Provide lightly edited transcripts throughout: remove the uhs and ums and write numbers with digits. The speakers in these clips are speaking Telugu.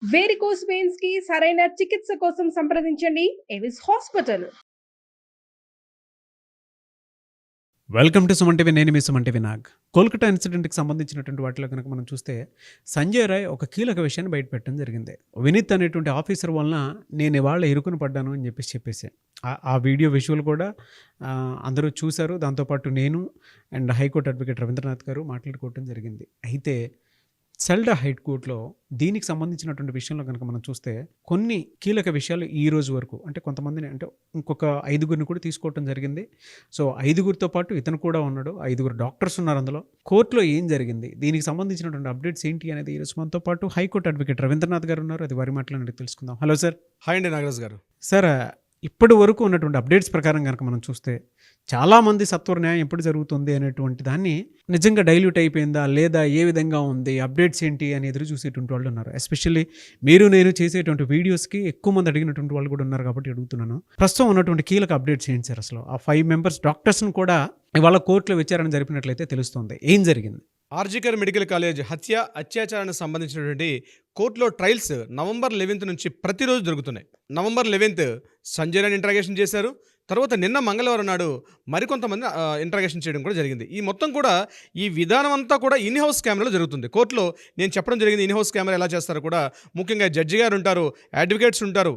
వేరికోస్ వెయిన్స్ కి సరైన చికిత్స కోసం సంప్రదించండి Avis hospital. Welcome to Suman TV. నేను మీ సుమన్ టీవీ నాగ్. కోల్కతా ఇన్సిడెంట్కి సంబంధించినటువంటి వాటిలో కనుక మనం చూస్తే సంజయ్ రాయ్ ఒక కీలక విషయాన్ని బయటపెట్టడం జరిగింది. వినీత్ అనేటువంటి ఆఫీసర్ వలన నేను ఇవాళ ఇరుకుని పడ్డాను అని చెప్పేసి ఆ వీడియో విజువల్ కూడా అందరూ చూశారు. దాంతోపాటు నేను అండ్ హైకోర్టు అడ్వకేట్ రవీంద్రనాథ్ గారు మాట్లాడుకోవడం జరిగింది. అయితే సెల్డా హైకోర్టులో దీనికి సంబంధించినటువంటి విషయంలో కనుక మనం చూస్తే కొన్ని కీలక విషయాలు ఈ రోజు వరకు అంటే కొంతమందిని అంటే ఇంకొక 5గురిని కూడా తీసుకోవటం జరిగింది. సో 5గురితో పాటు ఇతను కూడా ఉన్నాడు. 5గురు డాక్టర్స్ ఉన్నారు అందులో. కోర్టులో ఏం జరిగింది, దీనికి సంబంధించినటువంటి అప్డేట్స్ ఏంటి అనేది ఈరోజు మనతో పాటు హైకోర్టు అడ్వకేట్ రవీంద్రనాథ్ గారు ఉన్నారు. అది వారి మాటలను తెలుసుకుందాం. Hello sir. హాయ్ అండి నాగరాజ్ గారు. సార్, ఇప్పటి వరకు ఉన్నటువంటి అప్డేట్స్ ప్రకారం కనుక మనం చూస్తే చాలామంది సత్వర న్యాయం ఎప్పుడు జరుగుతుంది అనేటువంటి దాన్ని నిజంగా డైల్యూట్ అయిపోయిందా లేదా ఏ విధంగా ఉంది, అప్డేట్స్ ఏంటి అని ఎదురు చూసేటువంటి వాళ్ళు ఉన్నారు. ఎస్పెషల్లీ మీరు నేను చేసేటువంటి వీడియోస్కి ఎక్కువ మంది అడిగినటువంటి వాళ్ళు కూడా ఉన్నారు కాబట్టి అడుగుతున్నాను. ప్రస్తుతం ఉన్నటువంటి కీలక అప్డేట్స్ ఏంటి సార్? అసలు ఆ 5 మెంబర్స్ డాక్టర్స్ను కూడా ఇవాళ కోర్టులో విచారణ జరిపినట్లయితే తెలుస్తుంది. ఏం జరిగింది? ఆర్జికర్ మెడికల్ కాలేజ్ అత్యాచారానికి సంబంధించినటువంటి కోర్టులో ట్రయల్స్ నవంబర్ 11 నుంచి ప్రతిరోజు జరుగుతున్నాయి. నవంబర్ 11 సంజయ్ రాయ్ ఇంట్రాగేషన్ చేశారు. తర్వాత నిన్న మంగళవారం నాడు మరికొంతమంది ఇంట్రాగేషన్ చేయడం కూడా జరిగింది. ఈ మొత్తం కూడా ఈ విధానం అంతా కూడా ఇన్ హౌస్ కెమెరాలో జరుగుతుంది. కోర్టులో నేను చెప్పడం జరిగింది ఇన్ హౌస్ కెమెరా ఎలా చేస్తారో కూడా. ముఖ్యంగా జడ్జి గారు ఉంటారు, అడ్వకేట్స్ ఉంటారు,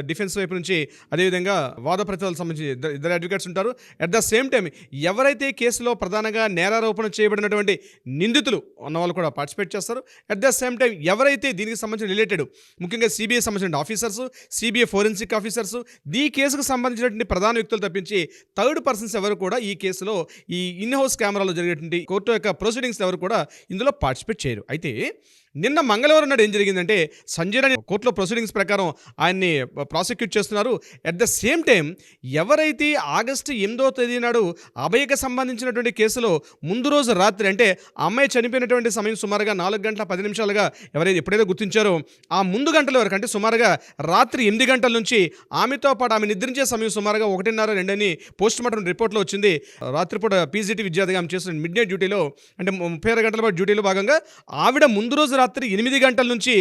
డిఫెన్స్ వైపు నుంచి, అదేవిధంగా వాద ప్రతివాదాలకు సంబంధించి ఇద్దరు అడ్వకేట్స్ ఉంటారు. అట్ ద సేమ్ టైం ఎవరైతే కేసులో ప్రధానంగా నేరారోపణ చేయబడినటువంటి నిందితులు ఉన్న వాళ్ళు కూడా పార్టిసిపేట్ చేస్తారు. అట్ ద సేమ్ టైం ఎవరైతే దీనికి సంబంధించిన రిలేటెడ్ ముఖ్యంగా సిబిఐ సంబంధించిన ఆఫీసర్స్, సిబిఐ ఫోరెన్సిక్ ఆఫీసర్స్, ఈ కేసుకు సంబంధించిన ప్రధాన వ్యక్తులు తప్పించి థర్డ్ పర్సన్స్ ఎవరు కూడా ఈ కేసులో ఈ ఇన్ హౌస్ కెమెరాలో జరిగేటువంటి కోర్టు యొక్క ప్రొసీడింగ్స్ ఎవరు కూడా ఇందులో పార్టిసిపేట్ చేయరు. అయితే నిన్న మంగళవారం నాడు ఏం జరిగిందంటే సంజయ్ రాయ్ కోర్టులో ప్రొసీడింగ్స్ ప్రకారం ఆయన్ని ప్రాసిక్యూట్ చేస్తున్నారు. అట్ ద సేమ్ టైం ఎవరైతే ఆగస్టు 8వ తేదీ నాడు అభయకి సంబంధించినటువంటి కేసులో ముందు రోజు రాత్రి అంటే ఆ అమ్మాయి చనిపోయినటువంటి సమయం సుమారుగా 4 గంటల 10 నిమిషాలుగా ఎవరైతే ఎప్పుడైతే గుర్తించారో ఆ ముందు గంటల వరకు అంటే సుమారుగా రాత్రి 8 గంటల నుంచి ఆమెతో పాటు ఆమె నిద్రించే సమయం సుమారుగా 1:30, 2 అని పోస్ట్ మార్టం రిపోర్ట్లో వచ్చింది. రాత్రిపూట పీజీటీ విద్యార్థిగా ఆమె చేస్తున్న మిడ్ నైట్ డ్యూటీలో అంటే 36 గంటల పాటు డ్యూటీలో భాగంగా ఆవిడ ముందు రోజు రాత్రి 8 గంటల నుంచి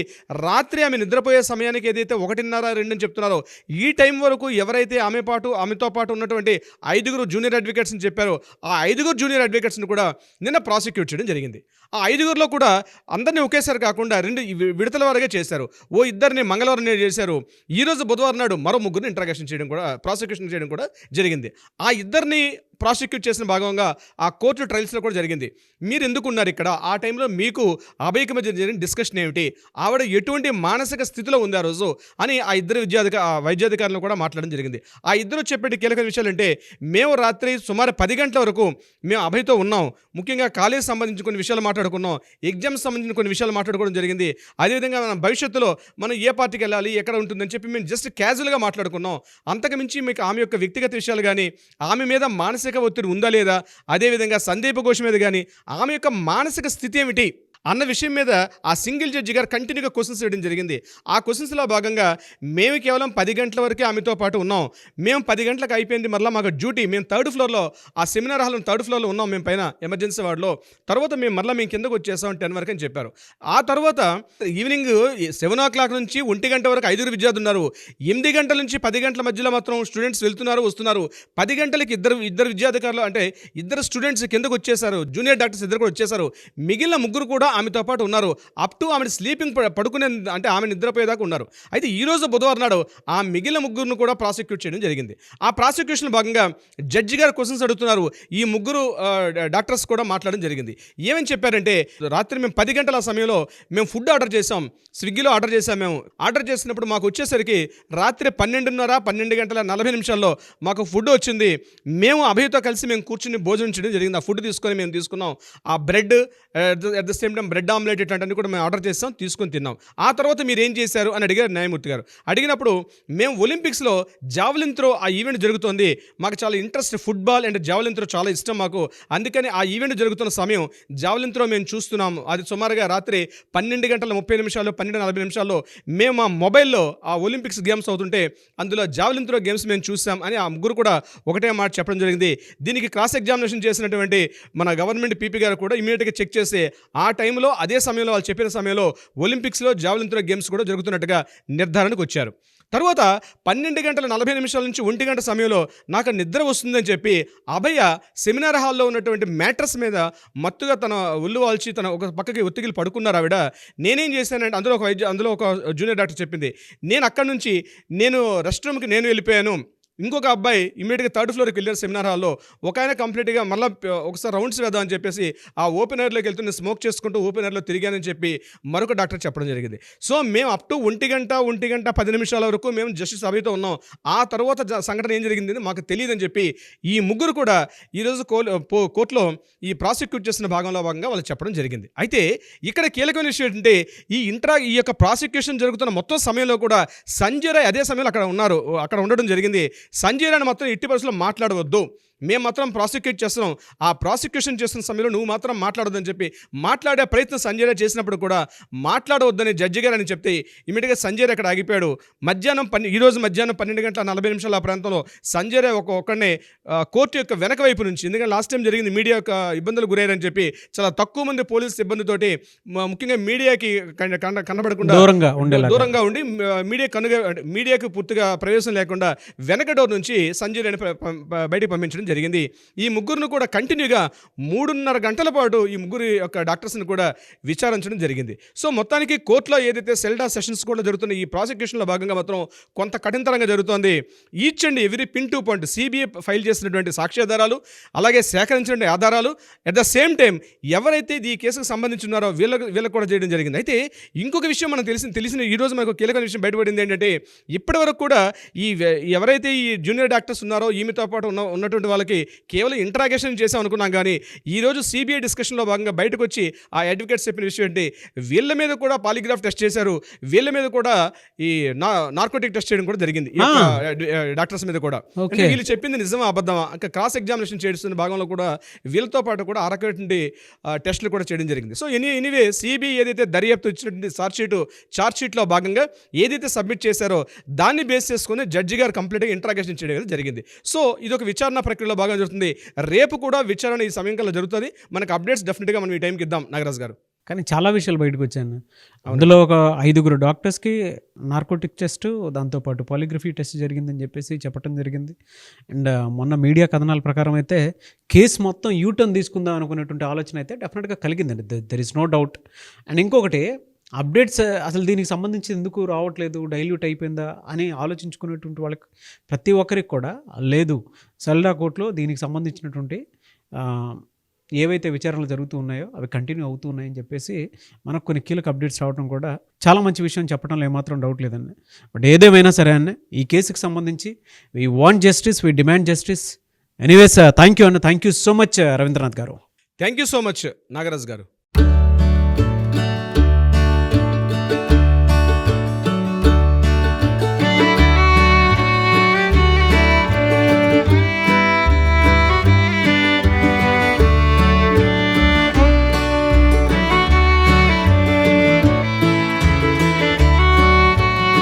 రాత్రి ఆమె నిద్రపోయే సమయానికి ఏదైతే 1:30, 2 అని చెప్తున్నారో ఈ టైం వరకు ఎవరైతే ఆమెతో పాటు ఉన్నటువంటి 5గురు జూనియర్ అడ్వకేట్స్ అని చెప్పారో ఆ 5గురు జూనియర్ అడ్వకేట్స్ని కూడా నిన్న ప్రాసిక్యూట్ చేయడం జరిగింది. ఆ 5గురిలో కూడా అందరినీ ఒకేసారి కాకుండా 2 విడతల వారుగా చేశారు. ఇద్దరిని మంగళవారం చేశారు. ఈరోజు బుధవారం నాడు మరో 3గురిని ఇంట్రాగేషన్ చేయడం కూడా ప్రాసిక్యూషన్ చేయడం కూడా జరిగింది. ఆ ఇద్దరిని ప్రాసిక్యూట్ చేసిన భాగంగా ఆ కోర్టు ట్రయల్స్లో కూడా జరిగింది. మీరు ఎందుకు ఉన్నారు ఇక్కడ? ఆ టైంలో మీకు అభయకి మధ్య జరిగిన డిస్కషన్ ఏమిటి? ఆవిడ ఎటువంటి మానసిక స్థితిలో ఉంది ఆ రోజు అని ఆ ఇద్దరు వైద్యాధికారులను కూడా మాట్లాడడం జరిగింది. ఆ ఇద్దరు చెప్పే కీలక విషయాలు అంటే మేము రాత్రి సుమారు 10 గంటల వరకు మేము అభయ్తో ఉన్నాం. ముఖ్యంగా కాలేజ్ సంబంధించిన కొన్ని విషయాలు మాట్లాడుకున్నాం, ఎగ్జామ్స్ సంబంధించిన కొన్ని విషయాలు మాట్లాడుకోవడం జరిగింది. అదేవిధంగా మన భవిష్యత్తులో మనం ఏ పార్టీకి వెళ్ళాలి, ఎక్కడ ఉంటుందని చెప్పి మేము జస్ట్ క్యాజువల్గా మాట్లాడుకున్నాం. అంతకుమించి మీకు ఆమె యొక్క వ్యక్తిగత విషయాలు కానీ, ఆమె మీద మానసిక ఒత్తిడి ఉందా లేదా, అదేవిధంగా సందీప ఘోష్ మీద కానీ ఆమె యొక్క మానసిక స్థితి ఏమిటి అన్న విషయం మీద ఆ సింగిల్ జడ్జి గారు కంటిన్యూగా క్వశ్చన్స్ వేయడం జరిగింది. ఆ క్వశ్చన్స్లో భాగంగా మేము కేవలం 10 గంటల వరకే ఆమెతో పాటు ఉన్నాం. మేము 10 గంటలకు అయిపోయింది, మరలా మాకు డ్యూటీ. మేము 3rd ఫ్లోర్లో ఆ సెమినార్ హాల్లో 3rd ఫ్లోర్లో ఉన్నాం మేము పైన ఎమర్జెన్సీ వార్డులో. తర్వాత మేము కిందకు వచ్చేసాం 10 వరకు అని చెప్పారు. ఆ తర్వాత ఈవినింగ్ 7 o'clock నుంచి 1 గంట వరకు 5 విద్యార్థులు ఉన్నారు. 8 గంటల నుంచి 10 గంటల మధ్యలో మాత్రం స్టూడెంట్స్ వెళ్తున్నారు వస్తున్నారు. 10 గంటలకి ఇద్దరు విద్యాధికారులు అంటే ఇద్దరు స్టూడెంట్స్ కిందకు వచ్చేసారు. జూనియర్ డాక్టర్స్ ఇద్దరు కూడా వచ్చేసారు. మిగిలిన 3 కూడా ఆమెతో పాటు ఉన్నారు. అప్ టు ఆమె స్లీపింగ్ పడుకునే అంటే ఆమె నిద్రపోయేదాకా ఉన్నారు. అయితే ఈరోజు బుధవారం నాడు ఆ మిగిలిన 3 కూడా ప్రాసిక్యూట్ చేయడం జరిగింది. ఆ ప్రాసిక్యూషన్ భాగంగా జడ్జి గారు క్వశ్చన్స్ అడుగుతున్నారు. ఈ 3 డాక్టర్స్ కూడా మాట్లాడడం జరిగింది. ఏమని చెప్పారంటే రాత్రి మేము 10 గంటల సమయంలో మేము ఫుడ్ ఆర్డర్ చేసాం, స్విగ్గీలో ఆర్డర్ చేసాం. మేము ఆర్డర్ చేసినప్పుడు మాకు వచ్చేసరికి రాత్రి 12 గంటల 40 నిమిషాల్లో మాకు ఫుడ్ వచ్చింది. మేము అభయ్తో కలిసి మేము కూర్చుని భోజనం చేయడం జరిగింది. ఆ ఫుడ్ తీసుకొని మేము తీసుకున్నాం. ఆ bread at the same time bread omelette ఇట్లాంటివన్నీ కూడా మేము ఆర్డర్ చేస్తాం, తీసుకొని తిన్నాం. ఆ తర్వాత మీరు ఏం చేశారు అని అడిగారు న్యాయమూర్తి గారు. అడిగినప్పుడు మేము ఒలింపిక్స్లో జావలిన్ త్రో ఆ ఈవెంట్ జరుగుతుంది, మాకు చాలా interest, football and javelin throw చాలా ఇష్టం మాకు, అందుకని ఆ ఈవెంట్ జరుగుతున్న సమయం జావలిన్ త్రో మేము చూస్తున్నాము. అది సుమారుగా రాత్రి 12 గంటల 30 నిమిషాలు 12:40 నిమిషాల్లో మేము మా మొబైల్లో ఆ ఒలింపిక్స్ గేమ్స్ అవుతుంటే అందులో జావలిన్ త్రో గేమ్స్ మేము చూసాం అని ఆ 3 కూడా ఒకటే మాట చెప్పడం జరిగింది. దీనికి క్రాస్ ఎగ్జామినేషన్ చేసినటువంటి మన గవర్నమెంట్ పీపీ గారు కూడా ఇమీడియట్గా చెక్ చేసి ఆ టైంలో అదే సమయంలో వాళ్ళు చెప్పిన సమయంలో ఒలింపిక్స్లో జావెలిన్ త్రో గేమ్స్ కూడా జరుగుతున్నట్టుగా నిర్ధారణకు వచ్చారు. తర్వాత 12:40 నుంచి 1 గంట సమయంలో నాకు నిద్ర వస్తుందని చెప్పి అభయ సెమినార్ హాల్లో ఉన్నటువంటి మ్యాట్రస్ మీద మత్తుగా తన ఒళ్ళు వాల్చి తన ఒక పక్కకి ఒత్తిగిలి పడుకున్నారు ఆవిడ. నేనేం చేశానంటే అందులో ఒక జూనియర్ డాక్టర్ చెప్పింది, నేను అక్కడి నుంచి రెస్ట్ రూమ్కి వెళ్ళిపోయాను. ఇంకొక అబ్బాయి ఇమ్మీడియట్గా 3rd ఫ్లోర్కి వెళ్ళారు సెమినార్ హాల్లో. ఒక ఆయన కంప్లీట్గా మళ్ళీ ఒకసారి రౌండ్స్ వేద్దామని చెప్పేసి ఆ ఓపెన్ ఎయిర్లోకి వెళ్తూ నేను స్మోక్ చేసుకుంటూ ఓపెన్ ఎయిర్లో తిరిగానని చెప్పి మరొక డాక్టర్ చెప్పడం జరిగింది. సో మేము అప్ టు 1 గంట 10 వరకు మేము జస్టిస్ అభయతో ఉన్నాం. ఆ తర్వాత సంఘటన ఏం జరిగింది మాకు తెలియదని చెప్పి ఈ ముగ్గురు కూడా ఈరోజు కోర్టులో ఈ ప్రాసిక్యూట్ చేసిన భాగంగా వాళ్ళు చెప్పడం జరిగింది. అయితే ఇక్కడ కీలకమైన విషయం ఏంటంటే ఈ యొక్క ప్రాసిక్యూషన్ జరుగుతున్న మొత్తం సమయంలో కూడా సంజయ్ రాయ్ అదే సమయంలో అక్కడ ఉండడం జరిగింది. సంజయ్ రాయ్ మాత్రం ఎట్టి పరిస్థితుల్లో మాట్లాడవద్దు, మేము మాత్రం ప్రాసిక్యూట్ చేస్తున్నాం, ఆ ప్రాసిక్యూషన్ చేస్తున్న సమయంలో నువ్వు మాత్రం మాట్లాడొద్దని చెప్పి మాట్లాడే ప్రయత్నం సంజయ్ రాయ్ చేసినప్పుడు కూడా మాట్లాడవద్దని జడ్జి గారు అని చెప్తే ఇమీడియట్గా సంజయ్ రాయ్ అక్కడ ఆగిపోయాడు. ఈరోజు మధ్యాహ్నం 12:40 ఆ ప్రాంతంలో సంజయ్ రాయ్ ఒక్కడనే కోర్టు యొక్క వెనక వైపు నుంచి, ఎందుకంటే లాస్ట్ టైం జరిగింది మీడియా యొక్క ఇబ్బందులు గురయ్యారని చెప్పి చాలా తక్కువ మంది పోలీసు సిబ్బందితోటి ముఖ్యంగా మీడియాకి కనబడకుండా దూరంగా ఉండి మీడియాకి పూర్తిగా ప్రవేశం లేకుండా వెనక డోర్ నుంచి సంజయ్ రాయ్ని బయటికి పంపించడం జరిగింది. ఈ ముగ్గురును కూడా కంటిన్యూగా 3.5 గంటల పాటు ఈ ముగ్గురు యొక్క డాక్టర్స్ని కూడా విచారించడం జరిగింది. సో మొత్తానికి కోర్టులో ఏదైతే సెల్డా సెషన్స్ కూడా జరుగుతున్న ఈ ప్రాసిక్యూషన్లో భాగంగా మాత్రం కొంత కఠినతరంగా జరుగుతోంది. Each and every pin to point CBI file చేసినటువంటి సాక్ష్యాధారాలు, అలాగే సేకరించినటువంటి ఆధారాలు, అట్ ద సేమ్ టైం ఎవరైతే ఈ కేసుకు సంబంధించి ఉన్నారో వీళ్ళకు కూడా చేయడం జరిగింది. అయితే ఇంకొక విషయం మనకు తెలిసిన ఈరోజు మనకు కీలకమైన విషయం బయటపడింది ఏంటంటే ఇప్పటి వరకు కూడా ఎవరైతే ఈ జూనియర్ డాక్టర్స్ ఉన్నారో ఈమెతో పాటు ఉన్నటువంటి వాళ్ళకి కేవలం ఇంట్రాగేషన్ చేసాం అనుకున్నాం. కానీ ఈరోజు సిబిఐ డిస్కషన్లో భాగంగా బయటకు వచ్చి ఆ అడ్వకేట్స్ చెప్పిన విషయం ఏంటి, వీళ్ళ మీద కూడా పాలిగ్రాఫ్ టెస్ట్ చేశారు, వీళ్ళ మీద కూడా ఈ నార్కోటిక్ టెస్ట్ చేయడం కూడా జరిగింది డాక్టర్స్ మీద కూడా. వీళ్ళు చెప్పింది నిజమా అబద్ధమా క్రాస్ ఎగ్జామినేషన్ చేస్తున్న భాగంలో కూడా వీళ్ళతో పాటు కూడా అరకటి టెస్టులు కూడా చేయడం జరిగింది. సో ఎనీవే సిబిఐ ఏదైతే దర్యాప్తు ఇచ్చినటువంటి ఛార్జ్ షీట్లో భాగంగా ఏదైతే సబ్మిట్ చేశారో దాన్ని బేస్ చేసుకుని జడ్జి గారు కంప్లీట్గా ఇంట్రాగేషన్ చేయడం జరిగింది. సో ఇదొక విచారణ ప్రక్రియలో బాగా జరుగుతుంది. రేపు కూడా విచారణ ఈ సమయం కల్లా జరుగుతుంది. మనకు అప్డేట్స్ డెఫినెట్గా మనం ఈ టైంకి ఇద్దాం నాగరాజ్ గారు. కానీ చాలా విషయాలు బయటకు వచ్చాను. అందులో ఒక 5 డాక్టర్స్కి నార్కోటిక్ టెస్ట్, దాంతోపాటు పాలిగ్రఫీ టెస్ట్ జరిగిందని చెప్పేసి చెప్పడం జరిగింది. అండ్ మొన్న మీడియా కథనాల ప్రకారం అయితే కేసు మొత్తం యూటర్న్ తీసుకుందాం అనుకునేటువంటి ఆలోచన అయితే డెఫినెట్గా కలిగిందండి. There is no doubt. And ఇంకొకటి అప్డేట్స్ అసలు దీనికి సంబంధించి ఎందుకు రావట్లేదు, డైల్యూట్ అయిపోయిందా అని ఆలోచించుకునేటువంటి వాళ్ళకి ప్రతి ఒక్కరికి కూడా లేదు, సెల్డా కోర్టులో దీనికి సంబంధించినటువంటి ఏవైతే విచారణలు జరుగుతూ ఉన్నాయో అవి కంటిన్యూ అవుతూ ఉన్నాయని చెప్పేసి మనకు కొన్ని కీలక అప్డేట్స్ రావడం కూడా చాలా మంచి విషయం, చెప్పడంలో ఏమాత్రం డౌట్ లేదండి. బట్ ఏదేమైనా సరే అన్న ఈ కేసుకి సంబంధించి we want justice, we demand justice. Anyways thank you అన్న, thank you so much Ravindranath గారు. Thank you so much Nagaraj గారు.